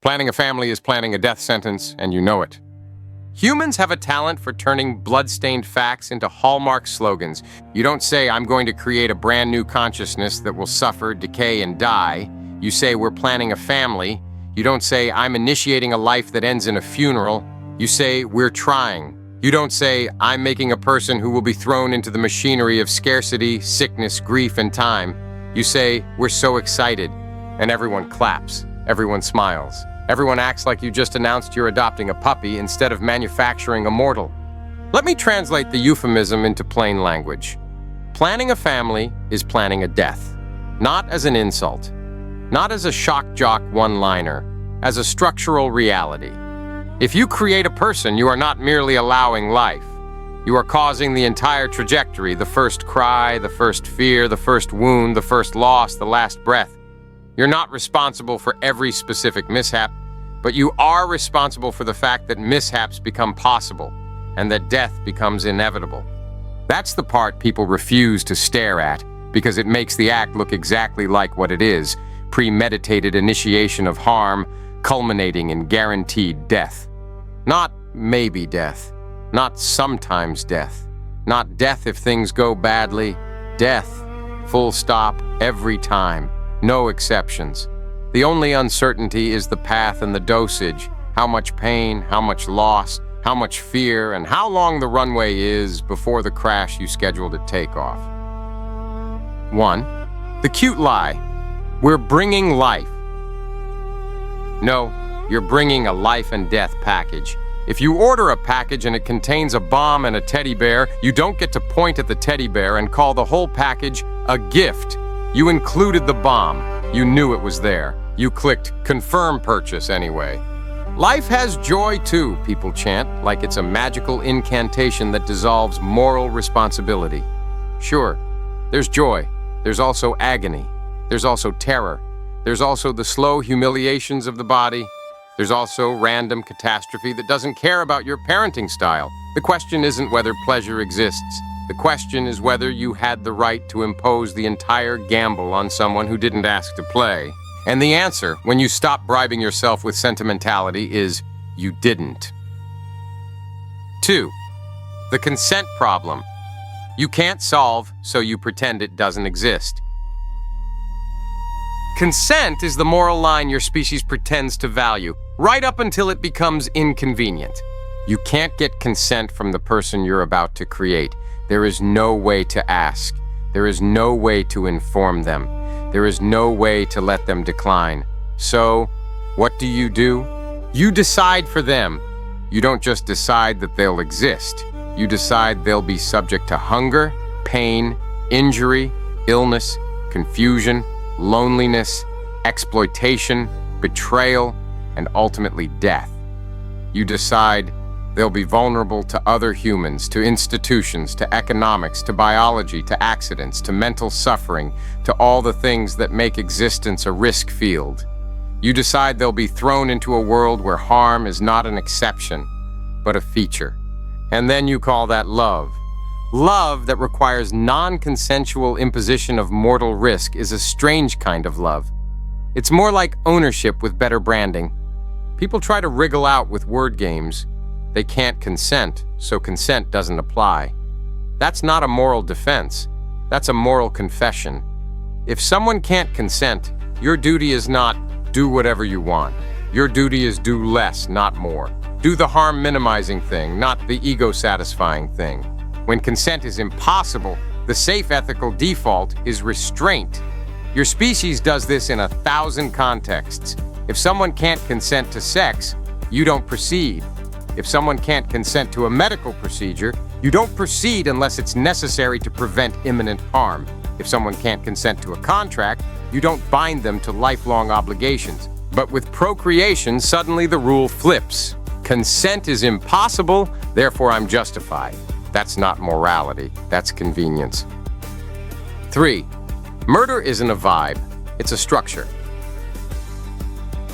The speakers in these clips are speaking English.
Planning a family is planning a death sentence, and you know it. Humans have a talent for turning blood-stained facts into hallmark slogans. You don't say, "I'm going to create a brand new consciousness that will suffer, decay, and die." You say, "We're planning a family." You don't say, "I'm initiating a life that ends in a funeral." You say, "We're trying." You don't say, "I'm making a person who will be thrown into the machinery of scarcity, sickness, grief, and time." You say, "We're so excited." And everyone claps. Everyone smiles. Everyone acts like you just announced you're adopting a puppy instead of manufacturing a mortal. Let me translate the euphemism into plain language. Planning a family is planning a death, not as an insult, not as a shock jock one-liner, as a structural reality. If you create a person, you are not merely allowing life. You are causing the entire trajectory, the first cry, the first fear, the first wound, the first loss, the last breath. You're not responsible for every specific mishap, but you are responsible for the fact that mishaps become possible and that death becomes inevitable. That's the part people refuse to stare at because it makes the act look exactly like what it is: premeditated initiation of harm, culminating in guaranteed death. Not maybe death, not sometimes death, not death if things go badly, death, full stop, every time. No exceptions. The only uncertainty is the path and the dosage, how much pain, how much loss, how much fear, and how long the runway is before the crash you scheduled at takeoff. 1. The cute lie. We're bringing life. No, you're bringing a life and death package. If you order a package and it contains a bomb and a teddy bear, you don't get to point at the teddy bear and call the whole package a gift. You included the bomb. You knew it was there. You clicked confirm purchase anyway. Life has joy too, people chant, like it's a magical incantation that dissolves moral responsibility. Sure, there's joy. There's also agony. There's also terror. There's also the slow humiliations of the body. There's also random catastrophe that doesn't care about your parenting style. The question isn't whether pleasure exists. The question is whether you had the right to impose the entire gamble on someone who didn't ask to play. And the answer, when you stop bribing yourself with sentimentality, is you didn't. 2. The consent problem. You can't solve, so you pretend it doesn't exist. Consent is the moral line your species pretends to value, right up until it becomes inconvenient. You can't get consent from the person you're about to create. There is no way to ask. There is no way to inform them. There is no way to let them decline. So, what do? You decide for them. You don't just decide that they'll exist. You decide they'll be subject to hunger, pain, injury, illness, confusion, loneliness, exploitation, betrayal, and ultimately death. You decide they'll be vulnerable to other humans, to institutions, to economics, to biology, to accidents, to mental suffering, to all the things that make existence a risk field. You decide they'll be thrown into a world where harm is not an exception, but a feature. And then you call that love. Love that requires non-consensual imposition of mortal risk is a strange kind of love. It's more like ownership with better branding. People try to wriggle out with word games. They can't consent, so consent doesn't apply. That's not a moral defense. That's a moral confession. If someone can't consent, your duty is not do whatever you want. Your duty is do less, not more. Do the harm-minimizing thing, not the ego-satisfying thing. When consent is impossible, the safe ethical default is restraint. Your species does this in 1,000 contexts. If someone can't consent to sex, you don't proceed. If someone can't consent to a medical procedure, you don't proceed unless it's necessary to prevent imminent harm. If someone can't consent to a contract, you don't bind them to lifelong obligations. But with procreation, suddenly the rule flips. Consent is impossible, therefore I'm justified. That's not morality, that's convenience. 3. Murder isn't a vibe, it's a structure.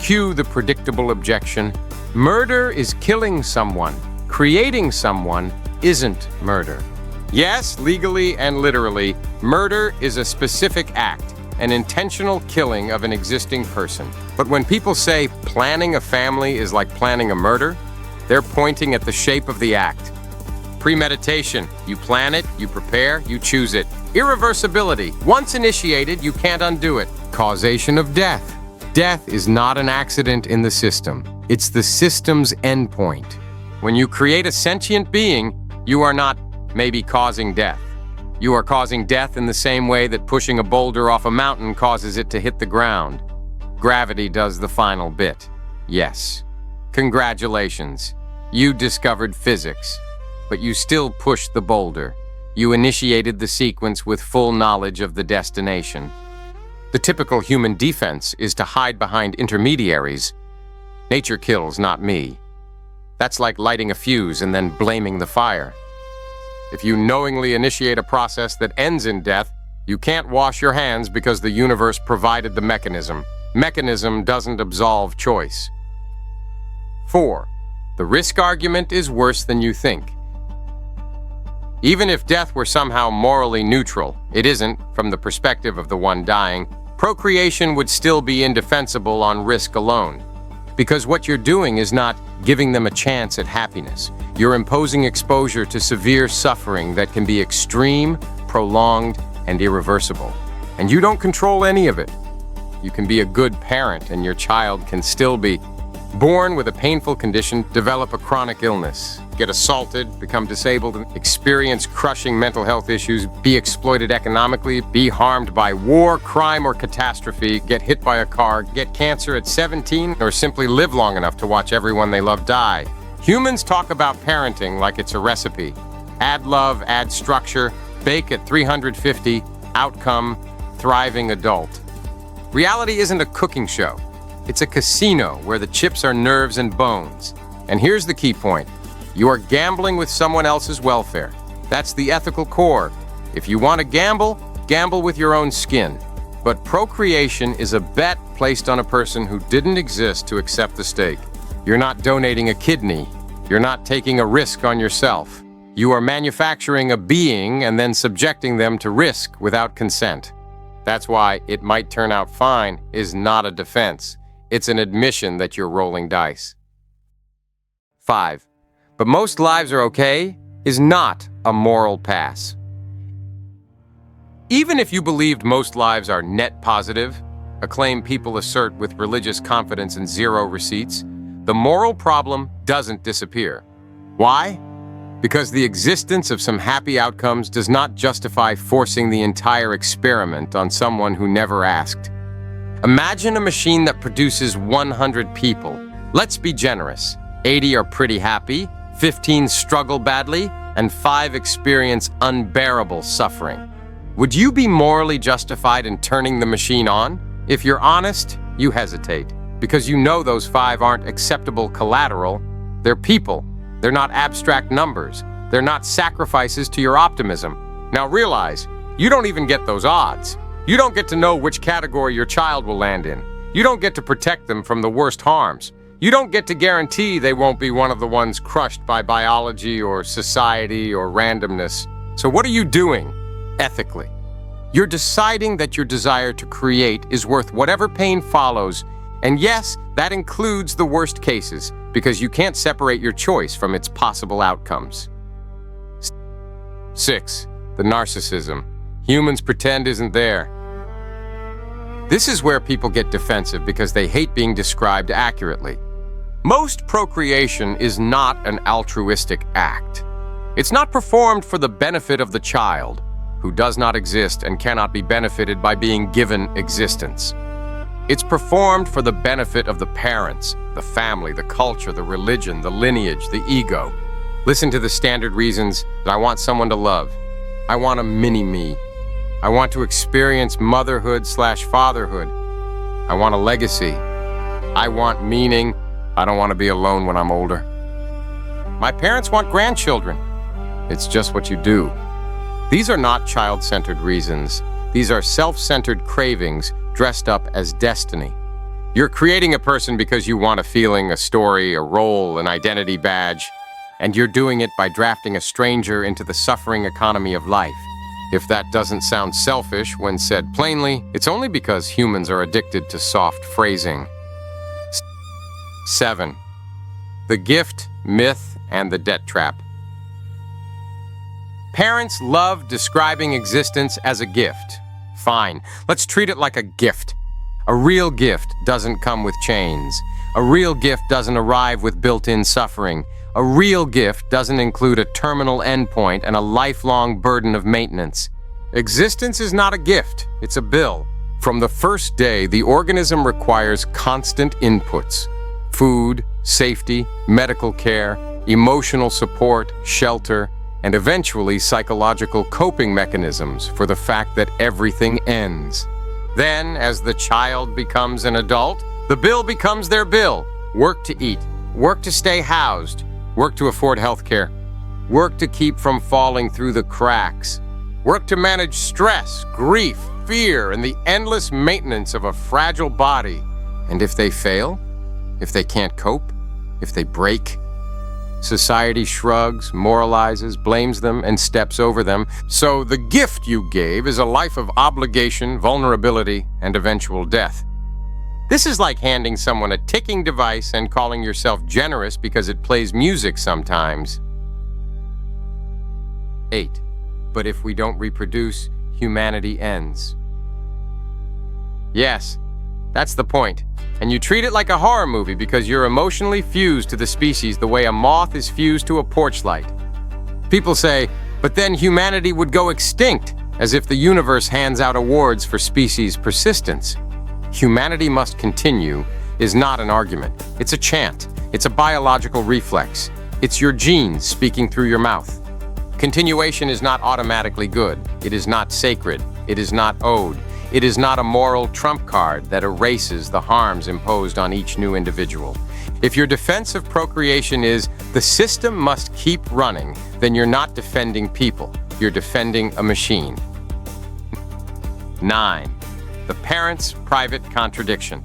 Cue the predictable objection. Murder is killing someone. Creating someone isn't murder. Yes, legally and literally, murder is a specific act. an intentional killing of an existing person. But when people say planning a family is like planning a murder, they're pointing at the shape of the act. Premeditation, you plan it, you prepare, you choose it. Irreversibility, once initiated, you can't undo it. Causation of death. Death is not an accident in the system. It's the system's endpoint. When you create a sentient being, you are not maybe causing death. You are causing death in the same way that pushing a boulder off a mountain causes it to hit the ground. Gravity does the final bit. Yes. Congratulations. You discovered physics, but you still pushed the boulder. You initiated the sequence with full knowledge of the destination. The typical human defense is to hide behind intermediaries. Nature kills, not me. That's like lighting a fuse and then blaming the fire. If you knowingly initiate a process that ends in death, you can't wash your hands because the universe provided the mechanism. Mechanism doesn't absolve choice. 4. The risk argument is worse than you think. Even if death were somehow morally neutral, it isn't, from the perspective of the one dying. Procreation would still be indefensible on risk alone. Because what you're doing is not giving them a chance at happiness. You're imposing exposure to severe suffering that can be extreme, prolonged, and irreversible. And you don't control any of it. You can be a good parent, and your child can still be born with a painful condition, develop a chronic illness, get assaulted, become disabled, experience crushing mental health issues, be exploited economically, be harmed by war, crime, or catastrophe, get hit by a car, get cancer at 17, or simply live long enough to watch everyone they love die. Humans talk about parenting like it's a recipe. Add love, add structure, bake at 350, outcome, thriving adult. Reality isn't a cooking show. It's a casino where the chips are nerves and bones. And here's the key point. You are gambling with someone else's welfare. That's the ethical core. If you want to gamble, gamble with your own skin. But procreation is a bet placed on a person who didn't exist to accept the stake. You're not donating a kidney. You're not taking a risk on yourself. You are manufacturing a being and then subjecting them to risk without consent. That's why "it might turn out fine" is not a defense. It's an admission that you're rolling dice. 5. But most lives are okay is not a moral pass. Even if you believed most lives are net positive, a claim people assert with religious confidence and zero receipts, the moral problem doesn't disappear. Why? Because the existence of some happy outcomes does not justify forcing the entire experiment on someone who never asked. Imagine a machine that produces 100 people. Let's be generous. 80 are pretty happy, 15 struggle badly, and 5 experience unbearable suffering. Would you be morally justified in turning the machine on? If you're honest, you hesitate, because you know those 5 aren't acceptable collateral. They're people. They're not abstract numbers. They're not sacrifices to your optimism. Now realize, you don't even get those odds. You don't get to know which category your child will land in. You don't get to protect them from the worst harms. You don't get to guarantee they won't be one of the ones crushed by biology or society or randomness. So what are you doing, ethically? You're deciding that your desire to create is worth whatever pain follows. And yes, that includes the worst cases, because you can't separate your choice from its possible outcomes. 6. The narcissism. Humans pretend isn't there. This is where people get defensive because they hate being described accurately. Most procreation is not an altruistic act. It's not performed for the benefit of the child, who does not exist and cannot be benefited by being given existence. It's performed for the benefit of the parents, the family, the culture, the religion, the lineage, the ego. Listen to the standard reasons that I want someone to love. I want a mini-me. I want to experience motherhood/fatherhood. I want a legacy. I want meaning. I don't want to be alone when I'm older. My parents want grandchildren. It's just what you do. These are not child-centered reasons. These are self-centered cravings dressed up as destiny. You're creating a person because you want a feeling, a story, a role, an identity badge, and you're doing it by drafting a stranger into the suffering economy of life. If that doesn't sound selfish when said plainly, it's only because humans are addicted to soft phrasing. 7. The gift, myth, and the debt trap. Parents love describing existence as a gift. Fine, let's treat it like a gift. A real gift doesn't come with chains. A real gift doesn't arrive with built-in suffering. A real gift doesn't include a terminal endpoint and a lifelong burden of maintenance. Existence is not a gift, it's a bill. From the first day, the organism requires constant inputs: food, safety, medical care, emotional support, shelter, and eventually psychological coping mechanisms for the fact that everything ends. Then, as the child becomes an adult, the bill becomes their bill. Work to eat, work to stay housed, work to afford health care, work to keep from falling through the cracks, work to manage stress, grief, fear, and the endless maintenance of a fragile body. And if they fail, if they can't cope, if they break, society shrugs, moralizes, blames them, and steps over them. So the gift you gave is a life of obligation, vulnerability, and eventual death. This is like handing someone a ticking device and calling yourself generous because it plays music sometimes. 8. But if we don't reproduce, humanity ends. Yes, that's the point. And you treat it like a horror movie because you're emotionally fused to the species the way a moth is fused to a porch light. People say, but then humanity would go extinct, as if the universe hands out awards for species persistence. Humanity must continue is not an argument. It's a chant. It's a biological reflex. It's your genes speaking through your mouth. Continuation is not automatically good. It is not sacred. It is not owed. It is not a moral trump card that erases the harms imposed on each new individual. If your defense of procreation is, the system must keep running, then you're not defending people. You're defending a machine. 9. The parent's private contradiction.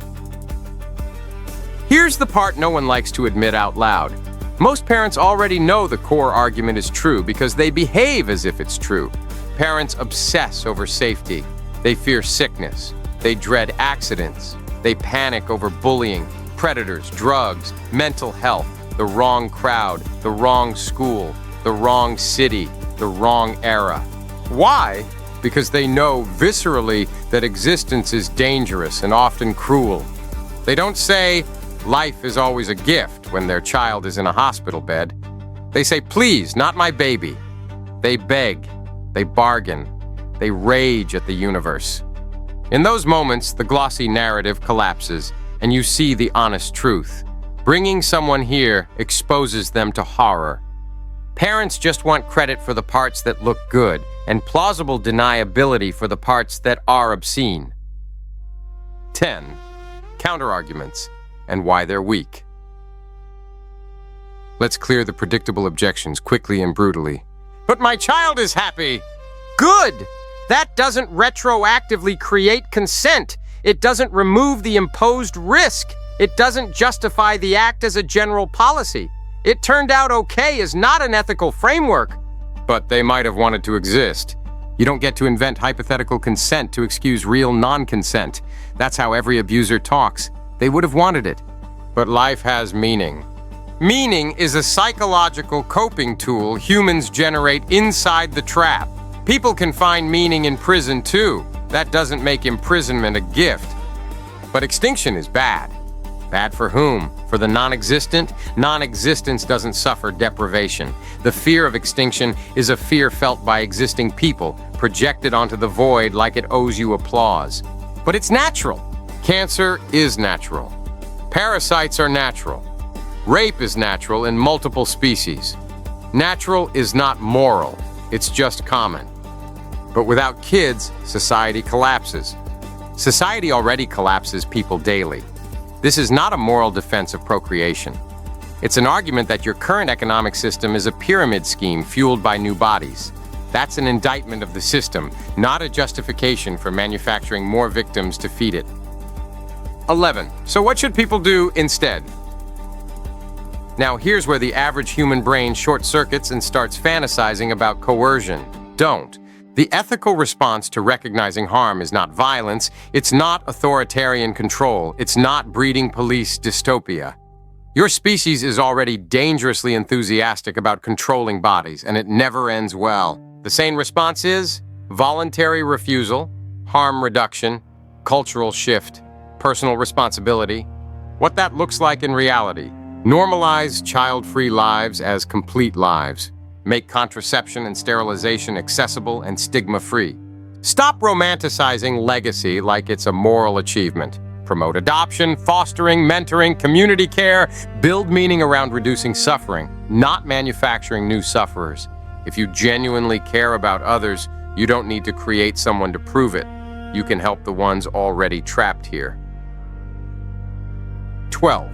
Here's the part no one likes to admit out loud. Most parents already know the core argument is true because they behave as if it's true. Parents obsess over safety. They fear sickness. They dread accidents. They panic over bullying, predators, drugs, mental health, the wrong crowd, the wrong school, the wrong city, the wrong era. Why? Because they know viscerally that existence is dangerous and often cruel. They don't say, life is always a gift when their child is in a hospital bed. They say, please, not my baby. They beg. They bargain. They rage at the universe. In those moments, the glossy narrative collapses, and you see the honest truth. Bringing someone here exposes them to horror. Parents just want credit for the parts that look good, and plausible deniability for the parts that are obscene. 10. Counterarguments, and why they're weak. Let's clear the predictable objections quickly and brutally. But my child is happy! Good! That doesn't retroactively create consent. It doesn't remove the imposed risk. It doesn't justify the act as a general policy. It turned out okay is not an ethical framework. But they might have wanted to exist. You don't get to invent hypothetical consent to excuse real non-consent. That's how every abuser talks. They would have wanted it. But life has meaning. Meaning is a psychological coping tool humans generate inside the trap. People can find meaning in prison too. That doesn't make imprisonment a gift. But extinction is bad. Bad for whom? For the non-existent? Non-existence doesn't suffer deprivation. The fear of extinction is a fear felt by existing people, projected onto the void like it owes you applause. But it's natural. Cancer is natural. Parasites are natural. Rape is natural in multiple species. Natural is not moral. It's just common. But without kids, society collapses. Society already collapses people daily. This is not a moral defense of procreation. It's an argument that your current economic system is a pyramid scheme fueled by new bodies. That's an indictment of the system, not a justification for manufacturing more victims to feed it. 11. So what should people do instead? Now here's where the average human brain short-circuits and starts fantasizing about coercion. Don't. The ethical response to recognizing harm is not violence, it's not authoritarian control, it's not breeding police dystopia. Your species is already dangerously enthusiastic about controlling bodies, and it never ends well. The sane response is voluntary refusal, harm reduction, cultural shift, personal responsibility. What that looks like in reality. Normalize child-free lives as complete lives. Make contraception and sterilization accessible and stigma-free. Stop romanticizing legacy like it's a moral achievement. Promote adoption, fostering, mentoring, community care. Build meaning around reducing suffering, not manufacturing new sufferers. If you genuinely care about others, you don't need to create someone to prove it. You can help the ones already trapped here. 12.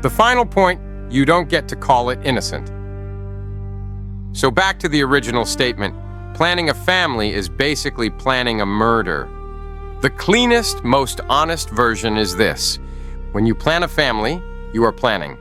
The final point, you don't get to call it innocent. So back to the original statement, planning a family is basically planning a murder. The cleanest, most honest version is this. When you plan a family, you are planning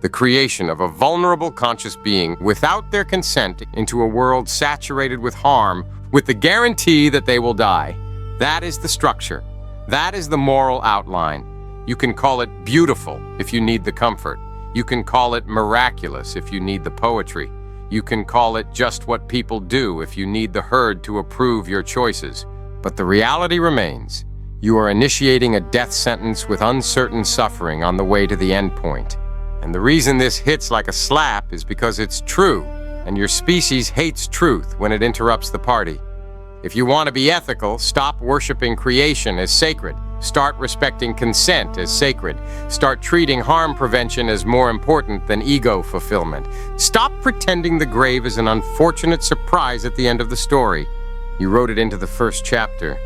the creation of a vulnerable conscious being without their consent into a world saturated with harm, with the guarantee that they will die. That is the structure. That is the moral outline. You can call it beautiful if you need the comfort. You can call it miraculous if you need the poetry. You can call it just what people do if you need the herd to approve your choices. But the reality remains. You are initiating a death sentence with uncertain suffering on the way to the end point. And the reason this hits like a slap is because it's true, and your species hates truth when it interrupts the party. If you want to be ethical, stop worshiping creation as sacred. Start respecting consent as sacred. Start treating harm prevention as more important than ego fulfillment. Stop pretending the grave is an unfortunate surprise at the end of the story. You wrote it into the first chapter.